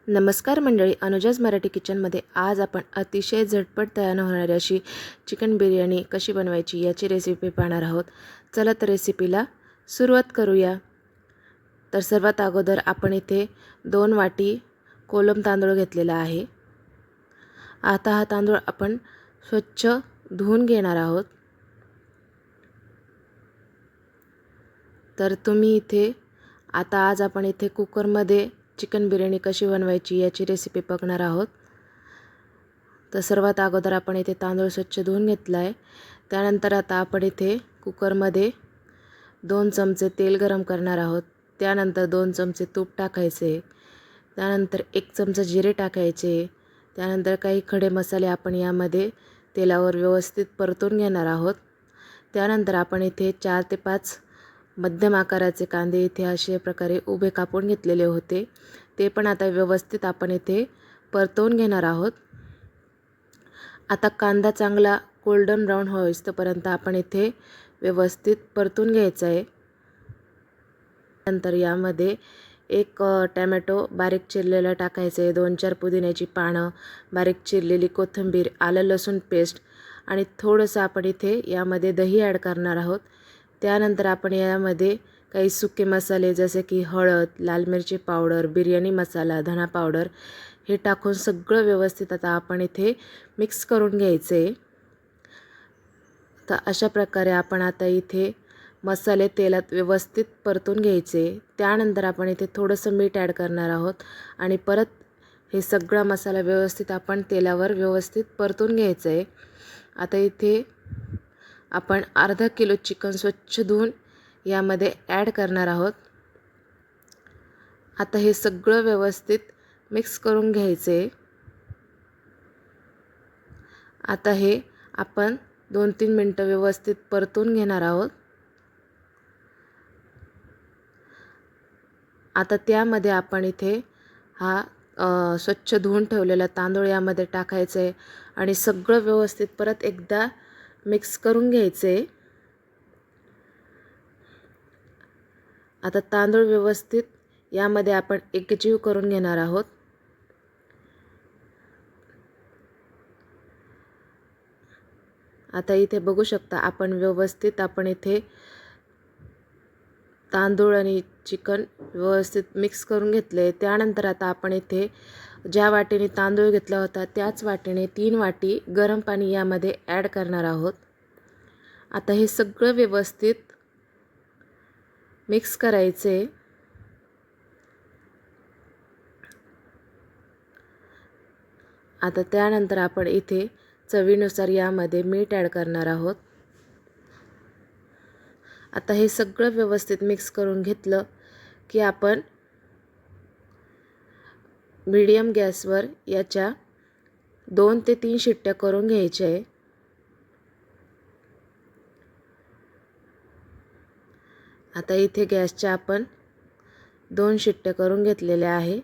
नमस्कार मंडळी, अनुजाज मराठी किचनमध्ये आज आपण अतिशय झटपट तयार होणारी अशी चिकन बिर्याणी कशी बनवायची याची रेसिपी पाहणार आहोत। चला तर रेसिपीला सुरुवात करूया। तर सर्वात अगोदर आपण इथे 2 वाटी कोलम तांदूळ घेतलेला आहे। आता हा तांदूळ आपण स्वच्छ धुवून घेणार आहोत। तर तुम्ही इथे आज आपण इथे कुकरमध्ये चिकन बिर्याणी कशी बनवायची याची रेसिपी बघणार आहोत। तर सर्वात अगोदर आपण इथे तांदूळ स्वच्छ धुवून घेतला आहे। त्यानंतर आता आपण इथे कुकरमध्ये 2 चमचे तेल गरम करणार आहोत। त्यानंतर 2 चमचे तूप टाकायचे, त्यानंतर 1 चमचा जिरे टाकायचे, त्यानंतर काही खडे मसाले आपण यामध्ये तेलावर व्यवस्थित परतून घेणार आहोत। त्यानंतर आपण इथे 4 ते 5 मध्यम आकाराचे कांदे इथे अशा प्रकारे उभे कापून घेतलेले होते, ते पण आता व्यवस्थित आपण इथे परतवून घेणार आहोत। आता कांदा चांगला गोल्डन ब्राउन होईपर्यंत आपण इथे व्यवस्थित परतून घ्यायचा आहे। नंतर यामध्ये 1 टोमॅटो बारीक चिरलेला टाकायचा आहे, 2-4 पुदिन्याची पानं, बारीक चिरलेली कोथिंबीर, आलं लसूण पेस्ट आणि थोडंसं आपण इथे यामध्ये दही ॲड करणार आहोत। त्यानंतर आपण यामध्ये काही सुके मसाले जसे की हळद, लाल मिरची पावडर, बिर्याणी मसाला, धना पावडर हे टाकून सगळं व्यवस्थित आता आपण इथे मिक्स करून घ्यायचे। तर अशा प्रकारे आपण आता इथे मसाले तेलात व्यवस्थित परतून घ्यायचे। त्यानंतर आपण इथे थोडंसं मीठ ॲड करणार आहोत आणि परत हे सगळा मसाला व्यवस्थित आपण तेलावर व्यवस्थित परतून घ्यायचं आहे। आता इथे आपण अर्धा किलो चिकन स्वच्छ धुवून यामध्ये ॲड करणार आहोत। आता हे सगळं व्यवस्थित मिक्स करून घ्यायचे। आता हे आपण 2-3 मिनिटं व्यवस्थित परतून घेणार आहोत। आता त्यामध्ये आपण इथे हा स्वच्छ धुवून ठेवलेला तांदूळ यामध्ये टाकायचं आहे आणि सगळं व्यवस्थित परत एकदा मिक्स करून घ्यायचे। आता तांदूळ व्यवस्थित यामध्ये आपण एकजीव करून घेणार आहोत। आता इथे बघू शकता आपण व्यवस्थित इथे तांदूळ आणि चिकन व्यवस्थित मिक्स करून घेतले। त्यानंतर आता आपण इथे ज्या वाटीने तांदूळ घेतला होता त्याच वाटीने 3 वाटी गरम पाणी यामध्ये ॲड करणार आहोत। आता हे सगळं व्यवस्थित मिक्स करायचे। आता त्यानंतर आपण इथे चवीनुसार यामध्ये मीठ ॲड करणार आहोत। आता हे सगळं व्यवस्थित मिक्स करून घेतलं की आपण मीडियम गॅसवर याच्या 2 ते 3 शिट्ट्या करून घ्यायच्या आहे। आता इथे गॅसच्या आपण 2 शिट्ट्या करून घेतलेल्या आहे।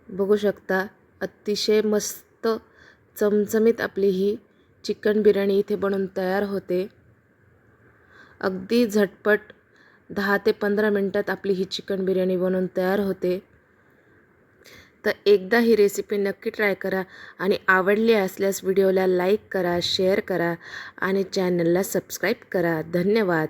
बघू शकता अतिशय मस्त चमचमीत आपली ही चिकन बिर्याणी इथे बनून तयार होते। अगदी झटपट 10 ते 15 मिनिटात आपली ही चिकन बिर्याणी बनून तयार होते। तर एकदा ही रेसिपी नक्की ट्राय करा आणि आवडली असल्यास व्हिडिओला लाईक करा, शेअर करा आणि चॅनलला सबस्क्राईब करा। धन्यवाद।